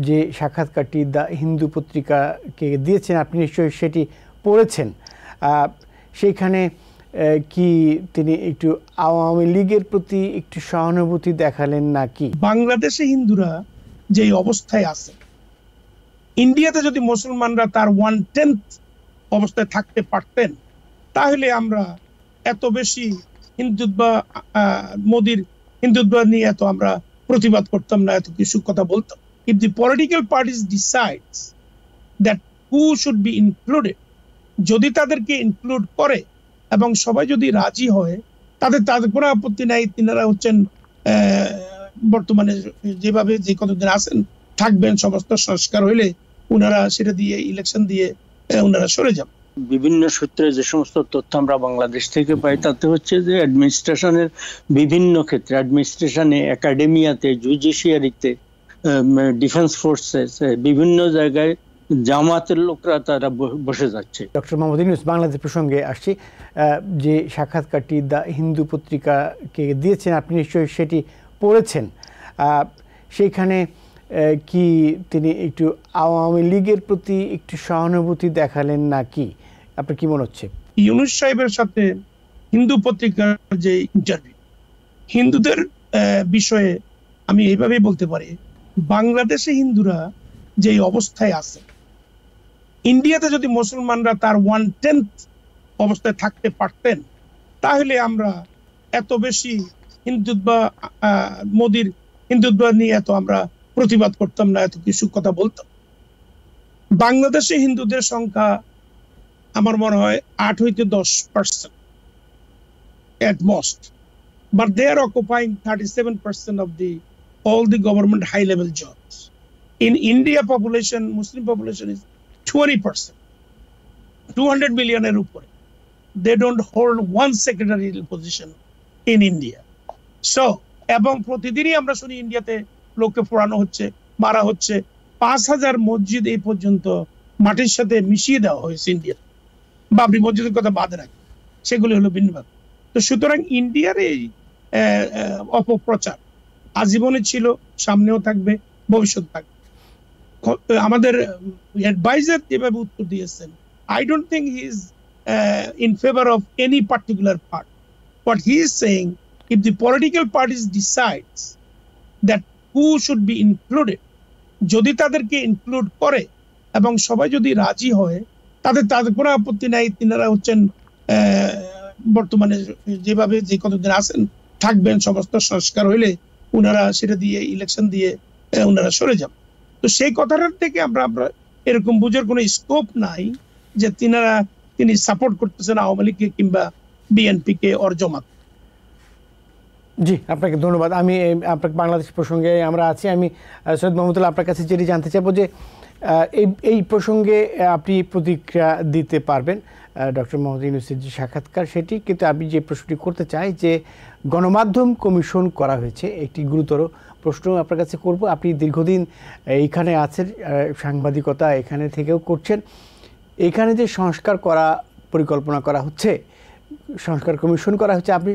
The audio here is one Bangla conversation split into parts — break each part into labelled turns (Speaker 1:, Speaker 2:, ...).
Speaker 1: যে সাক্ষাৎকারটি দ্য হিন্দু পত্রিকাকে দিয়েছেন, আপনি নিশ্চয়ই সেটি পড়েছেন। সেইখানে কি তিনি একটু আওয়ামী লীগের প্রতি একটু সহানুভূতি দেখালেন নাকি?
Speaker 2: বাংলাদেশে হিন্দুরা যে অবস্থায় আছে, ইন্ডিয়াতে যদি মুসলমানরা তার 1/10 অবস্থায় থাকতে পারতেন, তাহলে আমরা এত বেশি হিন্দুত্ব, মোদির হিন্দুত্ব নিয়ে এত আমরা প্রতিবাদ করতাম না, এত কিছু কথা বলতাম। If the political parties decides that who should be included, যদি তাদেরকে ইনক্লুড করে এবং সবাই যদি রাজি হয়, তাদের কোনো আপত্তি নাই। তিনারা হচ্ছেন বর্তমানে যেভাবে যে কতদিন আছেন থাকবেন, সমস্ত সংস্কার হইলে উনারা সেটা দিয়ে ইলেকশন দিয়ে উনারা সরে যাবেন।
Speaker 3: বিভিন্ন সূত্রে যে সমস্ত তথ্য আমরা বাংলাদেশ থেকে পাই, তাতে হচ্ছে যে অ্যাডমিনিস্ট্রেশনের বিভিন্ন ক্ষেত্রে, অ্যাডমিনিস্ট্রেশনে, একাডেমিয়াতে, জুডিশিয়ারিতে, ডিফেন্স ফোর্সেস, বিভিন্ন জায়গায় জামাতের লোকরা তারা বসে যাচ্ছে।
Speaker 1: ডক্টর মোহাম্মদ ইউনূস, বাংলাদেশ প্রসঙ্গে আসছি। যে সাক্ষাৎকারটি দ্য হিন্দু পত্রিকাকে দিয়েছেন, আপনি নিশ্চয়ই সেটি পড়েছেন। সেইখানে কি তিনি একটু আওয়ামী লীগের প্রতি একটু সহানুভূতি দেখালেন নাকি? আপনার কি মনে হচ্ছে?
Speaker 2: ইউনূস সাহেবের সাথে হিন্দু পত্রিকার যে ইন্টারভিউ, হিন্দুদের বিষয়ে আমি এইভাবেই বলতে পারি, বাংলাদেশে হিন্দুরা যে অবস্থায় আছে, ইন্ডিয়াতে যদি মুসলমানরা তার 1/10 অবস্থায় থাকতে পারতেন, তাহলে আমরা এত বেশি হিন্দুত্ব, মোদির হিন্দুত্ব নিয়ে এত আমরা প্রতিবাদ করতাম না, এত কিছু কথা বলতাম। বাংলাদেশে হিন্দুদের সংখ্যা আমার মনে হয় 8 হইতে 10% at most, but they are occupying 37% of all the government high level jobs. In India population, Muslim population is 20%, 200 million এর উপরে। They don't hold one secretarial position in India. So, এবং প্রতিদিনই আমরা শুনি ইন্ডিয়াতে লোককে পোড়ানো হচ্ছে, মারা হচ্ছে। 5000 মসজিদ এই পর্যন্ত মাটির সাথে মিশিয়ে দেওয়া হয়েছে ইন্ডিয়া। বাবরি মসজিদের কথা বাদে রাখি, সেগুলি হলো ভিন্ন ভাবে। তো সুতরাং ইন্ডিয়ার এই অপপ্রচার আজীবনে ছিল, সামনেও থাকবে, ভবিষ্যৎ থাকবে। আমাদের অ্যাডভাইজার যেভাবে উত্তর দিয়েছেন, I don't think he is in favor of any particular part. What he is saying, if the political parties decides that who should be included, যদি তাদেরকে ইনক্লুড করে এবং সবাই যদি রাজি হয়, তাদের কোনো আপত্তি নাই। তিনারা হচ্ছেন বর্তমানে যেভাবে যে কতদিন আছেন থাকবেন, সমস্ত সংস্কার হইলে উনারা সেটা দিয়ে ইলেকশন দিয়ে উনারা সরে যাবেন। তো সেই কথাটার থেকে আমরা এরকম বুঝার কোনো স্কোপ নাই যে তিনি সাপোর্ট করতেছেন আওয়ামী লীগকে কিংবা বিএনপি কে অর জামাত।
Speaker 1: জি, আপনাকে ধন্যবাদ। আমি আপনাকে বাংলাদেশ প্রসঙ্গে আমরা আছি। আমি সৈয়দ মাহমুদুল্লাহ আপনার কাছে যেটি জানতে চাইবো যে এই প্রসঙ্গে আপনি প্রতিক্রিয়া দিতে পারবেন ডক্টর মোহাম্মদ ইউনূসের যে সাক্ষাৎকার সেটি, কিন্তু আমি যে প্রশ্নটি করতে চাই যে গণমাধ্যম কমিশন করা হয়েছে, একটি গুরুতর প্রশ্ন আপনার কাছে করব। আপনি দীর্ঘদিন এইখানে আছেন, সাংবাদিকতা এখানে থেকেও করছেন। এখানে যে সংস্কার করা পরিকল্পনা করা হচ্ছে, সংস্কার কমিশন করা হচ্ছে, আপনি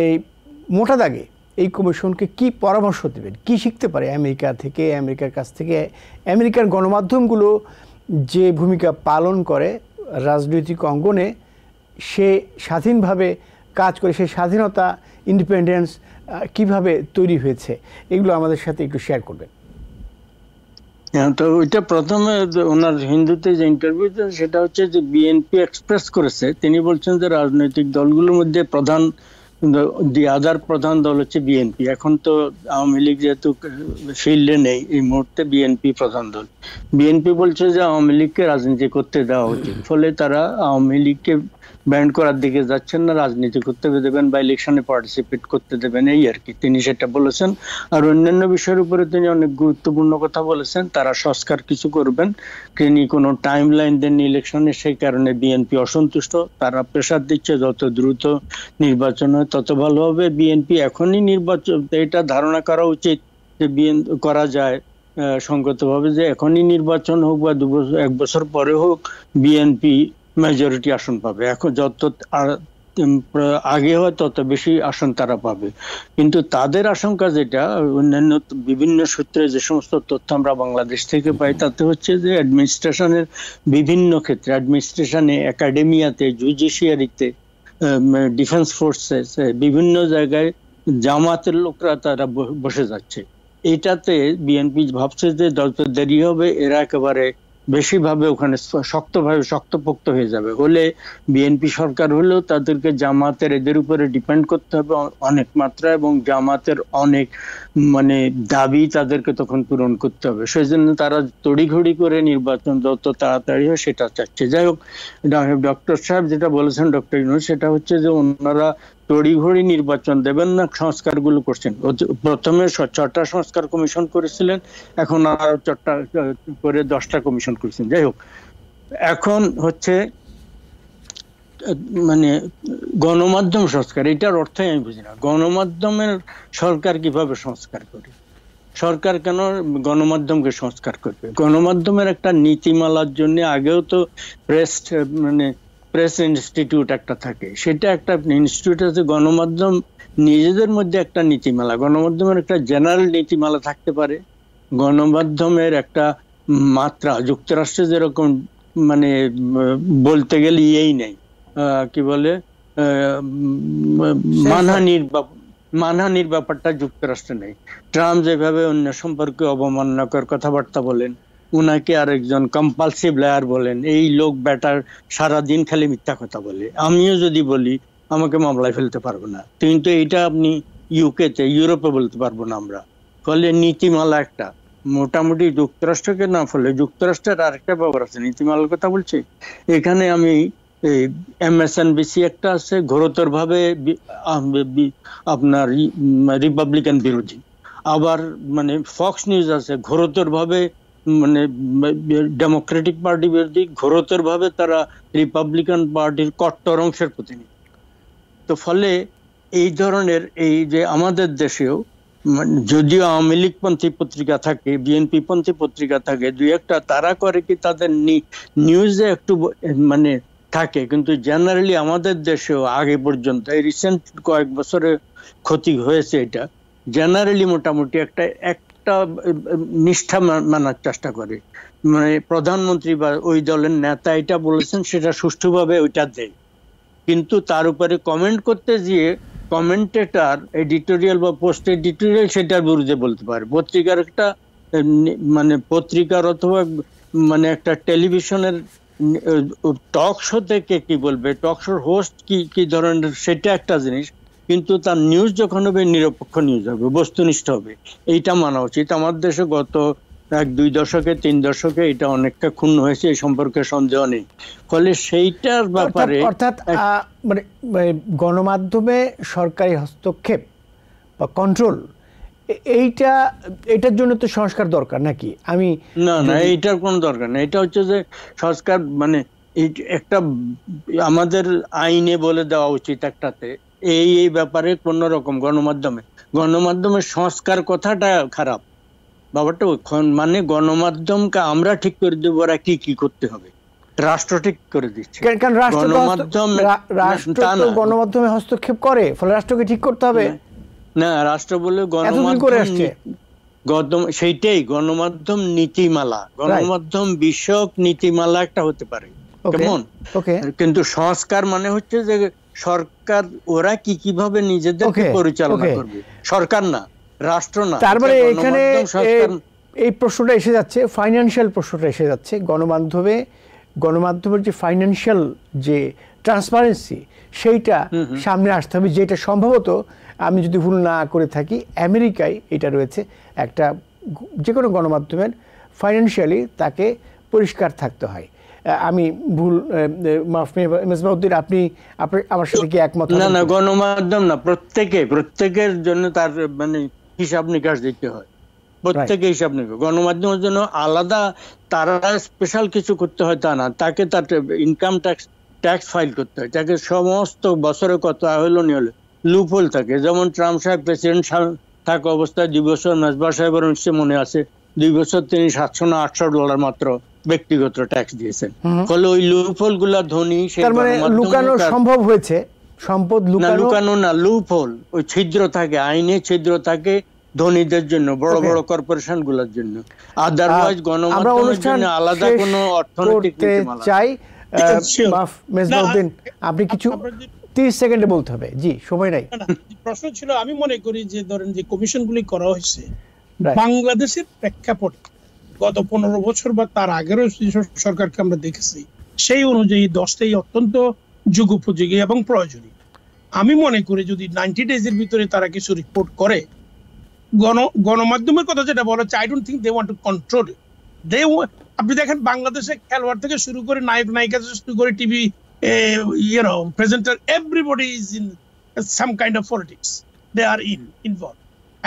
Speaker 1: এই মোটা দাগে এই কমিশনকে কি পরামর্শ দেবেন? কি শিখতে পারে আমেরিকা থেকে, আমেরিকার কাছ থেকে? আমেরিকার গণমাধ্যমগুলো যে ভূমিকা পালন করে রাজনৈতিক অঙ্গনে, সে স্বাধীনভাবে কাজ করে, সেই স্বাধীনতা, ইন্ডিপেন্ডেন্স কিভাবে তৈরি হয়েছে, এগুলো আমাদের সাথে একটু শেয়ার করবেন।
Speaker 3: তো ওইটা প্রথমে ওনার হিন্দুতে যে ইন্টারভিউতে, সেটা হচ্ছে যে বিএনপি এক্সপ্রেস করেছে। তিনি বলছেন যে রাজনৈতিক দলগুলোর মধ্যে প্রধান দল হচ্ছে বিএনপি। এখন তো আওয়ামী লীগ যেহেতু ফিল্ডে নেই, এই মুহূর্তে বিএনপি প্রধান দল। বিএনপি বলছে যে আওয়ামী লীগকে রাজনীতি করতে দেওয়া উচিত, ফলে তারা আওয়ামী লীগকে ব্যান্ড করার দিকে যাচ্ছেন না, রাজনীতি করতে দেবেন বা ইলেকশনে পার্টিসিপেট করতে দেবেন, এই আর কি তিনি সেটা বলেছেন। আর অন্যান্য বিষয়ের উপরে তিনি অনেক গুরুত্বপূর্ণ কথা বলেছেন। তারা সংস্কার কিছু করবেন, তিনি কোনো টাইম লাইন দেননি ইলেকশনে, সেই কারণে বিএনপি অসন্তুষ্ট। তারা প্রেশার দিচ্ছে যত দ্রুত নির্বাচন হয় তত ভালো হবে। বিএনপি এখনই নির্বাচন, এটা ধারণা করা উচিত যে করা যায় সঙ্গতভাবে, যে এখনই নির্বাচন হোক বা 1 বছর পরে হোক, বিএনপি মেজরিটি আসন পাবে। এখন যত আগে হয় তত বেশি আসন তারা পাবে। কিন্তু তাদের আশঙ্কা যেটা, অন্যান্য বিভিন্ন সূত্রে যে সমস্ত তথ্য আমরা বাংলাদেশ থেকে পাই, তাতে হচ্ছে যে অ্যাডমিনিস্ট্রেশনের বিভিন্ন ক্ষেত্রে, অ্যাডমিনিস্ট্রেশনে, একাডেমিয়াতে, জুডিশিয়ারিতে, ডিফেন্স ফোর্সেস, বিভিন্ন জায়গায় জামাতের লোকরা তারা বসে যাচ্ছে। এটাতে বিএনপি ভাবছে যে যত দেরি হবে এরা একেবারে বেশিভাবে ওখানে শক্তপোক্ত হয়ে যাবে। হলে বিএনপি সরকার হলেও তাদেরকে জামাতের এদের উপরে ডিপেন্ড করতে হবে অনেক মাত্রা, এবং জামাতের অনেক মানে দাবি তাদেরকে তখন পূরণ করতে হবে। সেই জন্য তারা তড়িঘড়ি করে নির্বাচন যত তাড়াতাড়ি হয় সেটা চাচ্ছে। যাই হোক, ডক্টর সাহেব যেটা বলেছেন, ডক্টর ইউনূস, সেটা হচ্ছে যে ওনারা তড়িঘড়ি নির্বাচন দেবেন না, সংস্কারগুলো করছেন। প্রথমে 6টা সংস্কার কমিশন করেছিলেন, এখন আর 4টা করে 10টা কমিশন করেছেন। যাই হোক, এখন হচ্ছে মানে গণমাধ্যম সংস্কার, এটার অর্থই আমি বুঝি না। গণমাধ্যমের সরকার কিভাবে সংস্কার করে? সরকার কেন গণমাধ্যমকে সংস্কার করবে? গণমাধ্যমের একটা নীতিমালার জন্য আগেও তো প্রেস ইনস্টিটিউট একটা থাকে, সেটা একটা ইনস্টিটিউট আছে। গণমাধ্যম নিজেদের মধ্যে একটা নীতিমালা, গণমাধ্যমের একটা জেনারেল নীতিমালা থাকতে পারে। গণমাধ্যমের একটা মাত্রা, যুক্তরাষ্ট্রে যেরকম মানে বলতে গেলে ইয়েই নেই, কি বলে, মানহানির ব্যাপারটা যুক্তরাষ্ট্রে নেই। ট্রাম্প যেভাবে অন্য সম্পর্কে অবমাননাকর কথাবার্তা বলেন, উনাকে আরেকজন কম্পালসিভ লায়ার বলেন, এই লোক ব্যাটার সারাদিন খালি মিথ্যা কথা বলে, আমিও যদি বলি আমাকে মামলায় ফেলতে পারবো না, কিন্তু এটা আপনি ইউরোপে বলতে পারবো না আমরা। ফলে নীতিমালা একটা মোটামুটি যুক্তরাষ্ট্রকে না, ফলে যুক্তরাষ্ট্রের আরেকটা ব্যাপার আছে, নীতিমালার কথা বলছি। এখানে আমি MSNBC একটা আছে, ঘোরতর ভাবে আপনার রিপাবলিকান বিরোধী। আবার মানে ফক্স নিউজ আছে, ঘোরতর ভাবে মানে ডেমোক্রেটিক পার্টি বিরোধী, ঘোরতর ভাবে তারা রিপাবলিকান পার্টির কট্টর অংশের প্রতিনিধি। তো ফলে এই ধরনের, এই যে আমাদের দেশেও যদিও আওয়ামী লীগ পন্থী পত্রিকা থাকে, বিএনপি পন্থী পত্রিকা থাকে, দুই একটা, তারা করে কি তাদের নিউজে একটু মানে থাকে, কিন্তু জেনারেলি আমাদের দেশেও আগে পর্যন্ত, এই রিসেন্ট কয়েক বছরে ক্ষতি হয়েছে, এটা জেনারেলি মোটামুটি একটা নিষ্ঠা মানার চেষ্টা করে। মানে প্রধানমন্ত্রী বা ওই দলের নেতা এটা বলেছেন, সেটা সুষ্ঠুভাবে ওইটা দেয়, কিন্তু তার উপরে কমেন্ট করতে গিয়ে কমেন্টেটর, এডিটোরিয়াল বা পোস্ট এডিটোরিয়াল, সেটার বিরুদ্ধে বলতে পারে। পত্রিকার একটা মানে পত্রিকার অথবা মানে একটা টেলিভিশনের টক শো থেকে কি বলবে, টক শোর হোস্ট কি ধরনের, সেটা একটা জিনিস, কিন্তু তার নিউজ যখন হবে নিরপেক্ষ নিউজ হবে, বস্তুনিষ্ঠ হবে, এইটা মানা উচিত। আমার দেশে গত 1-2 দশকে 3 দশকে এটা অনেকটা ক্ষুণ্ণ হয়েছে, এই সম্পর্কে সন্দেহ নেই। ফলে সেইটার ব্যাপারে
Speaker 1: অর্থাৎ মানে গণমাধ্যমে সরকারি হস্তক্ষেপ বা কন্ট্রোল, এইটার জন্য তো সংস্কার দরকার নাকি? আমি
Speaker 3: না, এইটার কোনো দরকার নেই। এটা হচ্ছে যে সংস্কার মানে একটা আমাদের আইনে বলে দেওয়া উচিত একটাতে, এই ব্যাপারে কোন রকম গণমাধ্যমের সংস্কার কথাটা খারাপ ব্যাপারটা। মানে গণমাধ্যমকে আমরা ঠিক করে দেবো ওরা কি করতে হবে, রাষ্ট্র ঠিক করে দিচ্ছে।
Speaker 1: গণমাধ্যমে হস্তক্ষেপ করে, ফলে রাষ্ট্রকে ঠিক করতে হবে
Speaker 3: না, রাষ্ট্র বলে গণমাধ্যম, সেইটাই গণমাধ্যম নীতিমালা, গণমাধ্যম বিষয়ক নীতিমালা একটা হতে পারে, কেমন? কিন্তু সংস্কার মানে হচ্ছে যে সরকার ওরা কিভাবে নিজেদেরকে পরিচালনা করবে, সরকার না, রাষ্ট্র না।
Speaker 1: তার মানে এখানে এই প্রশ্নটা এসে যাচ্ছে, ফাইন্যান্সিয়াল প্রশ্নটা এসে যাচ্ছে। গণমাধ্যমের যে ফাইন্যান্সিয়াল যে ট্রান্সপারেন্সি, সেইটা সামনে আসতে হবে, যেটা সম্ভবত, আমি যদি ভুল না করে থাকি, আমেরিকায় এটা রয়েছে, একটা যে কোনো গণমাধ্যমের ফাইন্যান্সিয়ালি তাকে পরিষ্কার থাকতে হয়। আমি ভুল, মেজবাউদ্দিন, আপনি আমার সাথে কি একমত?
Speaker 3: না, গণমাধ্যম না, প্রত্যেকের জন্য তার মানে হিসাব নিকাশ দিতে হয়, প্রত্যেকে হিসাব নিকাশ। গণমাধ্যমের জন্য আলাদা তারা স্পেশাল কিছু করতে হয় তা না, তাকে তার ইনকাম ট্যাক্স ফাইল করতে হয়, তাকে সমস্ত বছরে কত হলো নি হলো লুপহোল থাকে। যেমন ট্রাম্প সাহেব প্রেসিডেন্ট থাকা অবস্থায় 2 বছর, মেজবা সাহেবের নিশ্চয় মনে আছে, 2 বছর তিনি $700 না $800 মাত্র ব্যক্তিগত ট্যাক্স দিয়েছেন। ফলে ওই লুপহোল গুলা ধনী,
Speaker 1: লুকানো সম্ভব হয়েছে, সম্পদ
Speaker 3: না
Speaker 1: লুকানো
Speaker 3: লুকানো না, লুপ হোল, ওই ছিদ্র থাকে, আইনে ছিদ্র থাকে ধনীদের জন্য, বড় বড় কর্পোরেশন গুলোর জন্য। আদারওয়াইজ
Speaker 1: আমরা
Speaker 3: গণমাধ্যমের
Speaker 1: অনুষ্ঠান
Speaker 3: জন্য আলাদা
Speaker 1: শেষ
Speaker 3: কোনো অর্থনৈতিক
Speaker 1: করতে
Speaker 3: নীতিমালা
Speaker 1: চাই।
Speaker 2: Sure.
Speaker 1: মাফ মেজবাউদ্দিন, আপনি কিছু
Speaker 2: আপনার যে
Speaker 1: 30 সেকেন্ডে বলতে হবে। জি, সময় নাই।
Speaker 2: না, প্রশ্ন ছিল, আমি মনে করি যে ধরেন যে কমিশনগুলি করা হয়েছে
Speaker 1: Right.
Speaker 2: বাংলাদেশের প্রেক্ষাপটে গত 15 বছর বা তার আগেরও যেসব সরকারকে আমরা দেখেছি, সেই অনুযায়ী 10টাই অত্যন্ত যুগোপযোগী এবং প্রয়োজনীয়। আমি মনে করি যদি 90 ডেজের ভিতরে তারা কিছু রিপোর্ট করে, গণমাধ্যমের কথা যেটা বলা হচ্ছে, I don't think they want to control it. আপনি দেখেন বাংলাদেশে খেলোয়াড় থেকে শুরু করে নায়ক নায়িকা থেকে শুরু করে TV presenter, everybody is in some kind of politics, they are involve.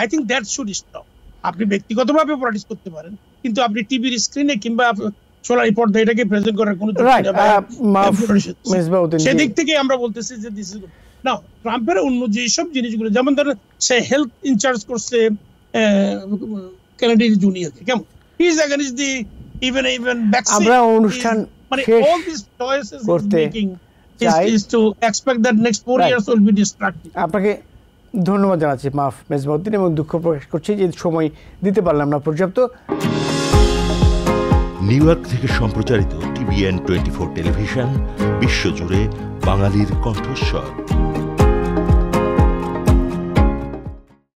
Speaker 2: I think that should stop. আপনি ব্যক্তিগতভাবে পলিটিক্স করতে পারেন, কিন্তু আপনি টিভির স্ক্রিনে কিংবা সোলারি পর্দায় এটাকে প্রেজেন্ট করার কোনো
Speaker 1: রাইট, মেজবাউদ্দিন,
Speaker 2: সেদিক থেকে আমরা বলতেছি যে দিস ইজ না। ট্রাম্পের অন্য যেসব জিনিসগুলো, যেমন ধরেন সে হেলথ ইনচার্জ করছে কেনেডি জুনিয়রকে, কেমন he is against the even vaccine.
Speaker 1: আমরা অনুষ্ঠান
Speaker 2: মানে
Speaker 1: শেষ
Speaker 2: all these choices
Speaker 1: করতে
Speaker 2: is making
Speaker 1: চাই।
Speaker 2: is to expect that next 4
Speaker 1: Right.
Speaker 2: years will be destructive.
Speaker 1: আপনাকে ধন্যবাদ জানাচ্ছি মাফ মেজবাউদ্দিন, এবং দুঃখ প্রকাশ করছি যে সময় দিতে পারলাম না পর্যাপ্ত।
Speaker 4: নিউ ইয়র্ক থেকে সম্প্রচারিত TVN 24 টেলিভিশন, বিশ্বজুড়ে বাঙালির কণ্ঠস্বর।